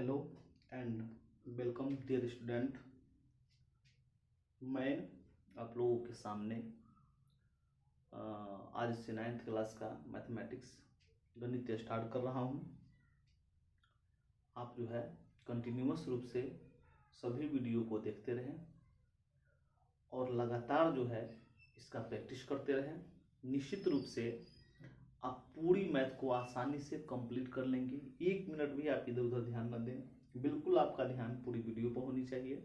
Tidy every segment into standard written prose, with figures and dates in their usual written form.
Hello and welcome dear student. मैं आप लोगों के सामने आज से 9th क्लास का मैथमेटिक्स गणित स्टार्ट कर रहा हूं। आप जो है कंटिन्यूअस रूप से सभी वीडियो को देखते रहें और लगातार जो है इसका प्रैक्टिस करते रहें। निश्चित रूप से आप पूरी मैथ को आसानी से कंप्लीट कर लेंगे। 1 मिनट भी आप इधर उधर ध्यान न दें, बिल्कुल आपका ध्यान पूरी वीडियो पर होनी चाहिए।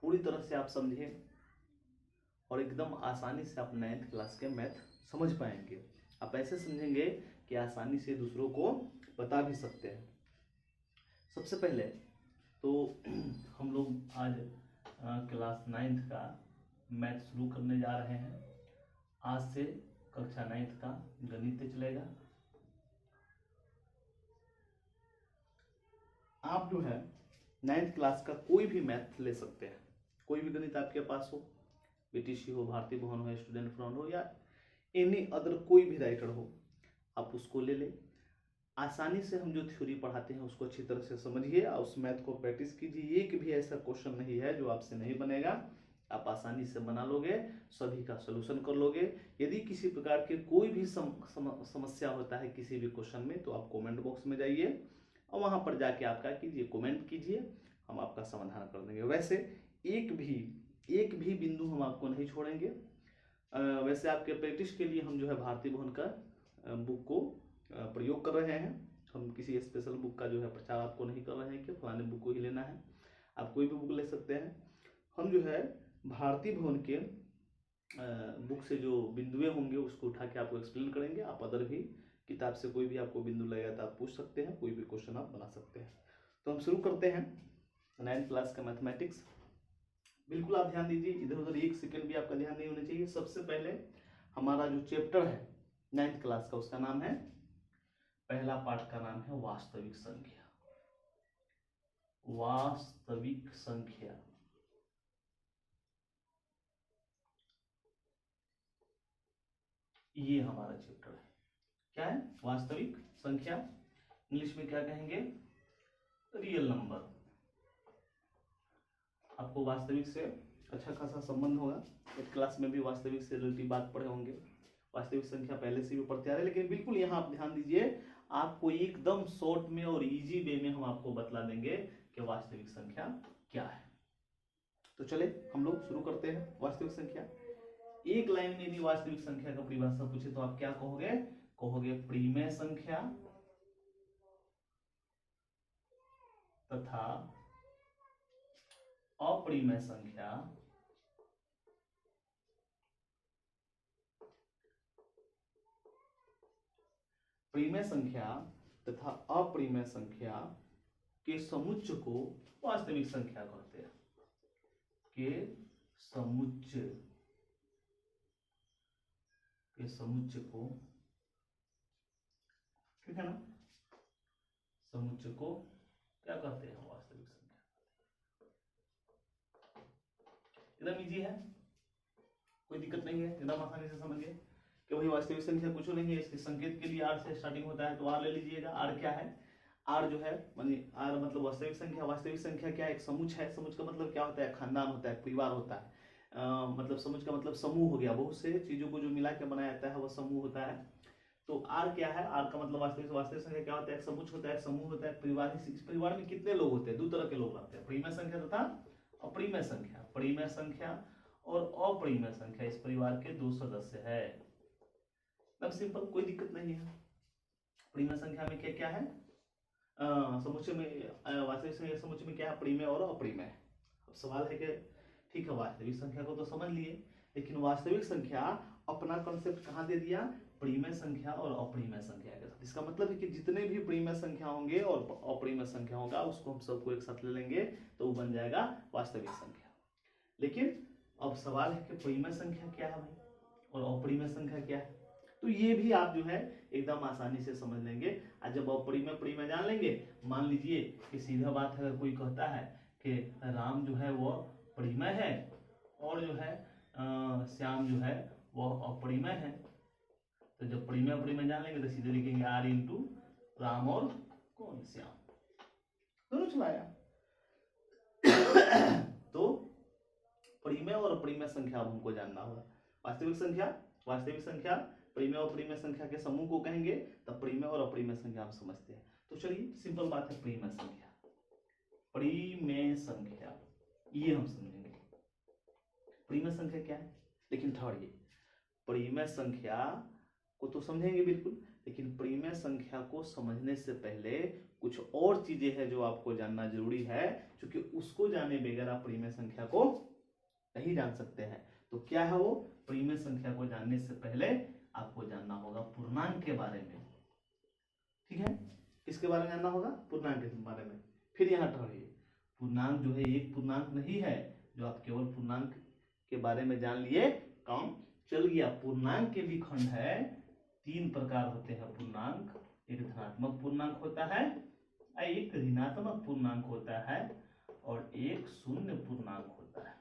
पूरी तरह से आप समझें और एकदम आसानी से आप 9th क्लास के मैथ समझ पाएंगे। आप ऐसे समझेंगे कि आसानी से दूसरों को बता भी सकते हैं। सबसे पहले तो हम लोग आज क्लास 9th का मैथ शुरू करने जा रहे हैं। आज से कक्षा 9th का गणित चलेगा। आप जो है 9th क्लास का कोई भी मैथ ले सकते हैं, कोई भी गणित आपके पास हो, बीटीसी हो, भारती भवन हो, स्टूडेंट फ्रंट हो या एनी अदर कोई भी राइटर हो, आप उसको ले लें। आसानी से हम जो थ्योरी पढ़ाते हैं उसको अच्छी तरह से समझिए और उस मैथ को प्रैक्टिस कीजिए। एक भी ऐसा क्वेश्चन नहीं है जो आपसे नहीं बनेगा, आप आसानी से बना लोगे, सभी का सलूशन कर लोगे। यदि किसी प्रकार के कोई भी समस्या होता है किसी भी क्वेश्चन में तो आप कमेंट बॉक्स में जाइए और वहां पर जाके आप क्या कीजिए, कमेंट कीजिए, हम आपका समाधान कर देंगे। वैसे एक भी बिंदु हम आपको नहीं छोड़ेंगे। वैसे आपके प्रैक्टिस के लिए हम जो है भारती भवन का बुक को प्रयोग कर रहे हैं। हम किसी स्पेशल बुक का जो है प्रचार आपको नहीं कर रहे हैं कि फलाने बुक को ही लेना है, आप कोई भी बुक ले सकते हैं। हम जो है भारती भवन के बुक से जो बिंदुएं होंगे उसको उठा के आपको एक्सप्लेन करेंगे। आप अदर भी किताब से कोई भी आपको बिंदु लगेगा तो आप पूछ सकते हैं, कोई भी क्वेश्चन आप बना सकते हैं। तो हम शुरू करते हैं 9th क्लास का मैथमेटिक्स। बिल्कुल आप ध्यान दीजिए, इधर उधर एक सेकंड भी आपका ध्यान नहीं होना चाहिए। सबसे पहले हमारा जो चैप्टर है 9th क्लास का, उसका नाम है, पहला पार्ट का नाम है वास्तविक संख्या। वास्तविक संख्या, ये हमारा चैप्टर है। क्या है? वास्तविक संख्या। इंग्लिश में क्या कहेंगे? Real number. आपको वास्तविक से अच्छा खासा संबंध होगा, 8th क्लास में भी वास्तविक से रिलेटिव बात पढ़े होंगे। वास्तविक संख्या पहले से भी पढ़ते आ रहे हैं, लेकिन बिल्कुल यहाँ आप ध्यान दीजिए, आपको एकदम शॉर्ट में और इजी वे में हम आपको बतला देंगे कि वास्तविक संख्या क्या है। तो चले हम लोग शुरू करते हैं। वास्तविक संख्या, एक लाइन में यदि वास्तविक संख्या का परिभाषा पूछे तो आप क्या कहोगे? कहोगे परिमेय संख्या तथा अपरिमेय संख्या परिमेय संख्या तथा अपरिमेय संख्या के समुच्चय को वास्तविक संख्या कहते हैं। के समुच्चय को, ठीक है ना, समुच्चय को क्या कहते हैं? वास्तविक संख्या। एकदम इजी है, कोई दिक्कत नहीं है, एकदम आसानी से समझिए कि भाई वास्तविक संख्या कुछ नहीं है। इसके संकेत के लिए आर से स्टार्टिंग होता है तो आर ले लीजिएगा। आर क्या है? आर जो है आर मतलब वास्तविक संख्या। वास्तविक संख्या क्या है? एक समुच्चय है। समुच्चय का मतलब क्या होता है? खानदान होता है, परिवार होता है। मतलब समुच्चय का मतलब समूह हो गया, बहुत से चीजों को जो मिला के बनाया जाता है वह समूह होता है। तो आर क्या है? आर का मतलब वास्तविक संख्या क्या होता है? एक समुच्चय होता है, समूह होता है, परिवार। इस परिवार में कितने लोग होते हैं? 2 तरह के लोग रहते हैं, परिमेय संख्या तथा अपरिमेय संख्या। परिमेय संख्या और अपरिमेय संख्या, इस परिवार के 2 सदस्य है। एकदम सिंपल, कोई दिक्कत नहीं है। परिमेय संख्या में क्या क्या है? समुच्चय में, वास्तविक संख्या समुच्चय में क्या है? परिमेय और अपरिमेय। अब सवाल है कि ठीक है, वास्तविक संख्या को तो समझ लिए, लेकिन वास्तविक संख्या अपना कॉन्सेप्ट कहाँ दे दिया? परिमेय संख्या और अपरिमेय संख्या के साथ। इसका मतलब है कि जितने भी परिमेय संख्या होंगे और अपरिमेय संख्या होगा उसको हम सबको एक साथ ले लेंगे तो वो बन जाएगा वास्तविक संख्या। लेकिन अब सवाल है कि परिमेय संख्या क्या है भाई और अपरिमेय संख्या क्या है? तो ये भी आप जो है एकदम आसानी से समझ लेंगे। आज जब परिमेय जान लेंगे, मान लीजिए कि सीधा बात है, अगर कोई कहता है कि राम जो है वो परिमेय है और जो है श्याम जो है वह अपरिमेय है, तो जब परिमेय जान लेंगे तो सीधे लिखेंगे आर इंटू राम और कौन? श्याम। दोनों चलाया। तो परिमेय और अपरिमेय संख्या अब हमको जानना होगा। वास्तविक संख्या परिमेय और अपरिमेय संख्या के समूह को कहेंगे, तब परिमेय और अपरिमेय संख्या हम समझते हैं। तो चलिए सिंपल बात है, परिमेय संख्या ये हम समझेंगे। परिमेय संख्या क्या है, लेकिन ठहरिए, परिमेय संख्या को तो समझेंगे बिल्कुल, लेकिन परिमेय संख्या को समझने से पहले कुछ और चीजें हैं जो आपको जानना जरूरी है, क्योंकि उसको जाने बगैर आप परिमेय संख्या को नहीं जान सकते हैं। तो क्या है वो? परिमेय संख्या को जानने से पहले आपको जानना होगा पूर्णांक के बारे में। ठीक है, किसके बारे में जानना होगा? पूर्णांक के बारे में। फिर यहाँ ठहरिए, पूर्णांक जो है एक पूर्णांक नहीं है जो आप केवल पूर्णांक के बारे में जान लिए काम चल गया। पूर्णांक के भी खंड है, 3 प्रकार होते हैं पूर्णांक। एक धनात्मक पूर्णांक होता है, एक ऋणात्मक पूर्णांक होता है, और एक शून्य पूर्णांक होता है।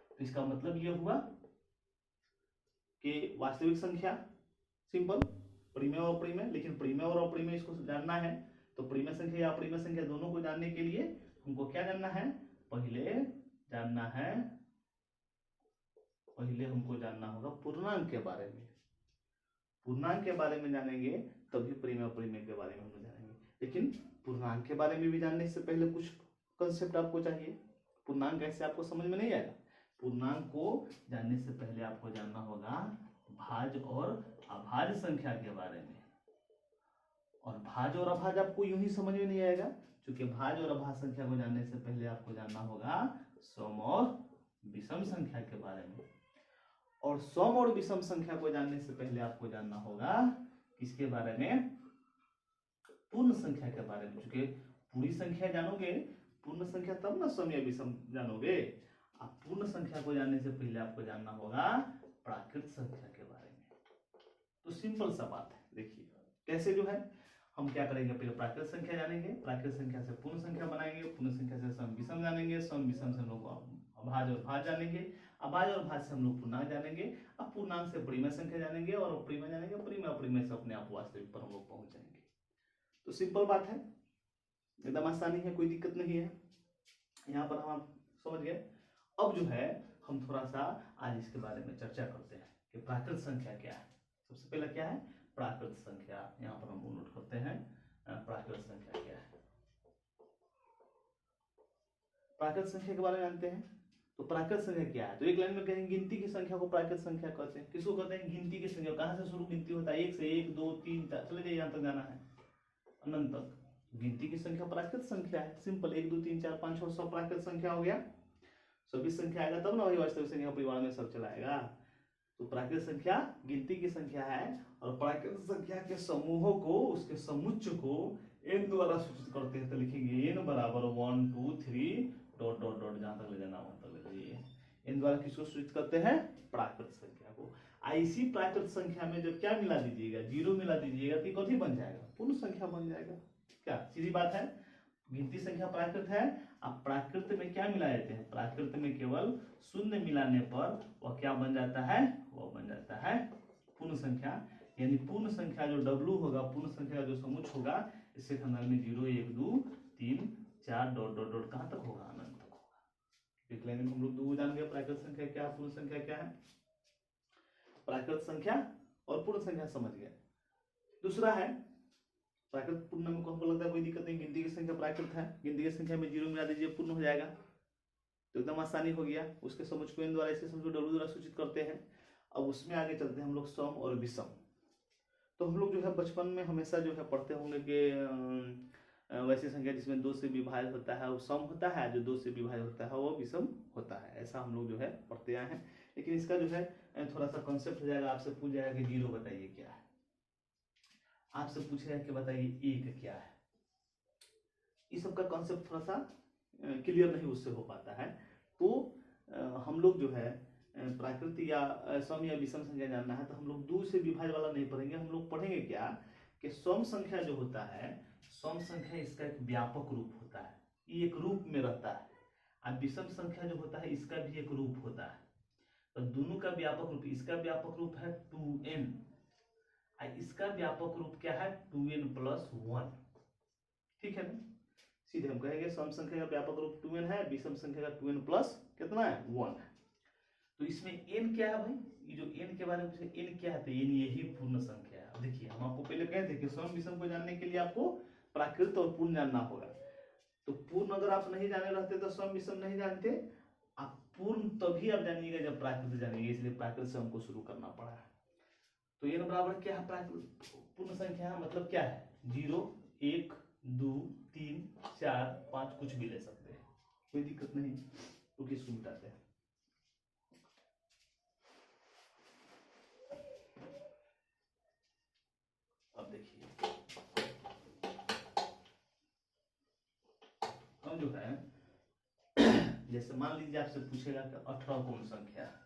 तो इसका मतलब यह हुआ कि वास्तविक संख्या सिंपल, परिमेय और अपरिमेय, लेकिन परिमेय और अपरिमेय इसको जानना है। तो परिमेय संख्या या अपरिमेय संख्या दोनों को जानने के लिए हमको क्या जानना है? पहले हमको जानना होगा पूर्णांक के बारे में। पूर्णांक के बारे में जानेंगे तभी परिमेय अपरिमेय के बारे में हम जानेंगे। लेकिन पूर्णांक के बारे में भी जानने से पहले कुछ कंसेप्ट आपको चाहिए। पूर्णांक ऐसे आपको समझ में नहीं आएगा। पूर्णांक को जानने से पहले आपको जानना होगा भाज्य और अभाज्य संख्या के बारे में। और भाज्य और अभाज्य आपको यूं ही समझ में नहीं आएगा, क्योंकि भाज्य और अभाज्य संख्या को जानने से पहले आपको जानना होगा सम और विषम संख्या के बारे में। और सम और विषम संख्या को जानने से पहले आपको जानना होगा किसके बारे में? पूर्ण संख्या के बारे में। क्योंकि पूरी संख्या जानोगे, पूर्ण संख्या, तब ना सम या विषम जानोगे। आप पूर्ण संख्या को जानने से पहले आपको जानना होगा प्राकृत संख्या के बारे में। तो सिंपल सा बात है, देखिए कैसे जो है हम क्या करेंगे, पहले प्राकृत संख्या जानेंगे, प्राकृत संख्या से पूर्ण संख्या बनाएंगे, पूर्ण संख्या से सम विषम जानेंगे, सम विषम से हम लोग अभाज्य और भाज्य जानेंगे, अभाज्य और भाज्य से हम लोग पूर्णांक जानेंगे, अब पूर्णांक से परिमेय संख्या जानेंगे, और अपरिमेय जानेंगे, परिमेय अपरिमेय से अपने आप वास्तविक पर हम लोग पहुंच जाएंगे। तो सिंपल बात है, एकदम आसानी है, कोई दिक्कत नहीं है। यहाँ पर हम समझ गए। अब जो है हम थोड़ा सा आज इसके बारे में चर्चा करते हैं कि प्राकृत संख्या क्या है। सबसे पहले क्या है? प्राकृत संख्या। यहाँ पर हम नोट करते हैं प्राकृत संख्या क्या है। प्राकृत संख्या के बारे में जानते हैं। तो प्राकृत संख्या क्या है? तो एक लाइन में कहेंगे गिनती की संख्या को प्राकृत संख्या कहते हैं। किसको कहते हैं? गिनती की संख्या। कहां से शुरू गिनती होता है? 1 से 1 2 3 4 चले जाइए, यहाँ तक जाना है अनंत तक। गिनती की संख्या प्राकृत संख्या है। सिंपल, 1 2 3 4 5 और 100 प्राकृत संख्या हो गया। सभी संख्या आएगा तब ना वही वास्तविक संख्या परिवार में सब चलाएगा। तो प्राकृत संख्या गिनती की संख्या है, और प्राकृत संख्या के समूहों को, उसके समुच्चय को n द्वारा सूचित करते हैं। तो लिखेंगे n बराबर 1 2 3 डॉट डॉट डॉट, जहां तक ले जाना वहां तक ले जाइए। n द्वारा किसको सूचित करते हैं? प्राकृत संख्या को। इसी प्राकृत संख्या में जब क्या मिला दीजिएगा, 0 मिला दीजिएगा, तो कथी बन जाएगा? पूर्ण संख्या बन जाएगा। क्या सीधी बात है? गिनती संख्या प्राकृत है, अब प्राकृत में क्या मिला देते हैं? प्राकृत में केवल शून्य मिलाने पर वह क्या बन जाता है? वह बन जाता है पूर्ण संख्या। यानी पूर्ण संख्या जो W होगा, पूर्ण संख्या जो समुच्चय होगा, इससे खंडांक में 0 1 2 3 4 डॉट डॉट डॉट कहां तक होगा? अनंत तक होगा। एक लाइन में हम लोग दो जान गए, प्राकृत संख्या क्या, पूर्ण संख्या क्या है। प्राकृत संख्या और पूर्ण संख्या समझ गए। दूसरा है प्राकृत। पूर्ण में हमको लगता है कोई दिक्कत नहीं, गिनती की संख्या प्राकृत है, गिनती की संख्या में 0 मिला दीजिए, पूर्ण हो जाएगा। तो एकदम आसानी हो गया। उसके समुच्चय को n द्वारा, इसे समझो W द्वारा सूचित करते हैं। अब उसमें आगे चलते हैं हम लोग सम और विषम। तो हम लोग जो है बचपन में हमेशा जो है पढ़ते होंगे कि वैसी संख्या जिसमें 2 से विभाज्य होता है वो सम होता है, जो 2 से विभाज्य होता है वो विषम होता है। ऐसा हम लोग जो है पढ़ते आए हैं। लेकिन इसका जो है थोड़ा सा कॉन्सेप्ट हो जाएगा। आपसे पूछ जाएगा कि 0 बताइए क्या है, आपसे पूछेगा कि बताइए 1 क्या है। इस सब का कॉन्सेप्ट थोड़ा सा क्लियर नहीं उससे हो पाता है। तो हम लोग जो है प्राकृत या सम या विषम संख्या जानना है तो हम लोग 2 से विभाज्य वाला नहीं पढ़ेंगे। हम लोग पढ़ेंगे क्या कि सम संख्या जो होता है, सम संख्या इसका एक व्यापक रूप होता है, ये एक रूप में रहता है। अब विषम संख्या जो होता है इसका भी एक रूप होता है। तो दोनों का व्यापक रूप, इसका व्यापक रूप है 2n, इसका व्यापक रूप क्या है? 2n + 1। ठीक है ना। सीधे हम कहेंगे सम संख्या का व्यापक रूप 2n है, विषम संख्या का 2n प्लस कितना है 1 है। तो इसमें n क्या है भाई, ये जो n के बारे में पूछे n क्या है, तो n यही पूर्ण संख्या है। देखिए हम आपको पहले कहे थे कि सम विषम को जानने के लिए आपको प्राकृत और पूर्ण जानना होगा। तो पूर्ण अगर आप नहीं जाने रहते तो सम विषम नहीं जानते, आप पूर्ण तभी आप जानिएगा जब प्राकृत जानिएगा, इसलिए प्राकृत से हमको शुरू करना पड़ा है। तो n बराबर क्या है, प्राकृत पूर्ण संख्या है, मतलब क्या है 0 1 2 3 4 5 कुछ भी ले सकते हैं, कोई दिक्कत नहीं। तो किसको मिटाते हैं, अब देखिए हम जो है जैसे मान लीजिए आपसे पूछेगा कि 18 कौन संख्या है,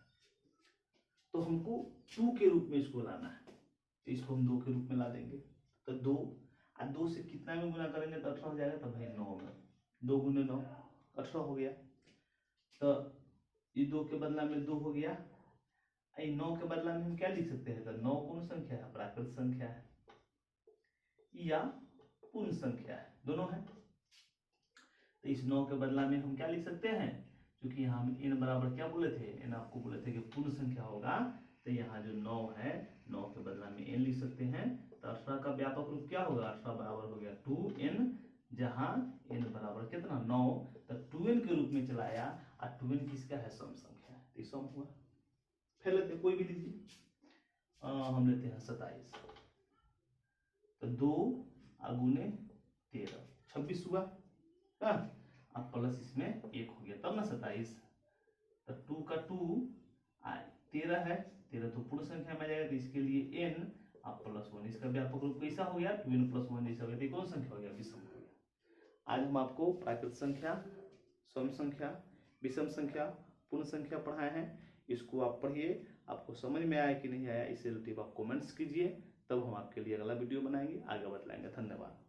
तो हमको 2 के रूप में इसको लाना है, तो इसको हम 2 के रूप में ला देंगे। तो 2 और 2 से कितना में गुना करेंगे तो 18 हो जाएगा, तो भाई 9 में 2 गुने 9 18 हो गया। तो ये 2 के बदला में 2 हो गया, 9 के बदला में हम क्या लिख सकते हैं, तो 9 कौन संख्या है, प्राकृत संख्या है या पूर्ण संख्या है, दोनों है। तो इस 9 के बदला में हम क्या लिख सकते हैं, क्योंकि यहाँ हम n बराबर क्या बोले थे, n आपको बोले थे कि पूर्ण संख्या होगा, तो यहाँ जो 9 है 9 के बदला में n लिख सकते हैं। तो 18 का व्यापक रूप क्या होगा, 18 बराबर हो गया 2n, जहाँ n बराबर कितना 9, तो 2n के रूप में चलाया, और 2n किसका है, सम संख्या है, तो सम हुआ। फिर लेते कोई भी लीजिए, हम लेते हैं 27, तो 2 गुने 13 26 हुआ, अब प्लस इसमें 1 हो गया, तब ना 27। तो 2 का 2 13 है, 13 तो पूर्ण संख्या में आ जाएगा, तो इसके लिए n अब प्लस 1, इसका व्यापक रूप कैसा हो गया 2n प्लस 1 जैसा हो गया, तो कौन संख्या हो गया, विषम हो गया। आज हम आपको प्राकृत संख्या, सम संख्या, विषम संख्या, पूर्ण संख्या पढ़ाए हैं। इसको आप पढ़िए, आपको समझ में आया कि नहीं आया, इसे रिलेटिव आप कमेंट्स कीजिए, तब हम आपके लिए अगला वीडियो बनाएंगे, आगे बढ़ाएंगे। धन्यवाद।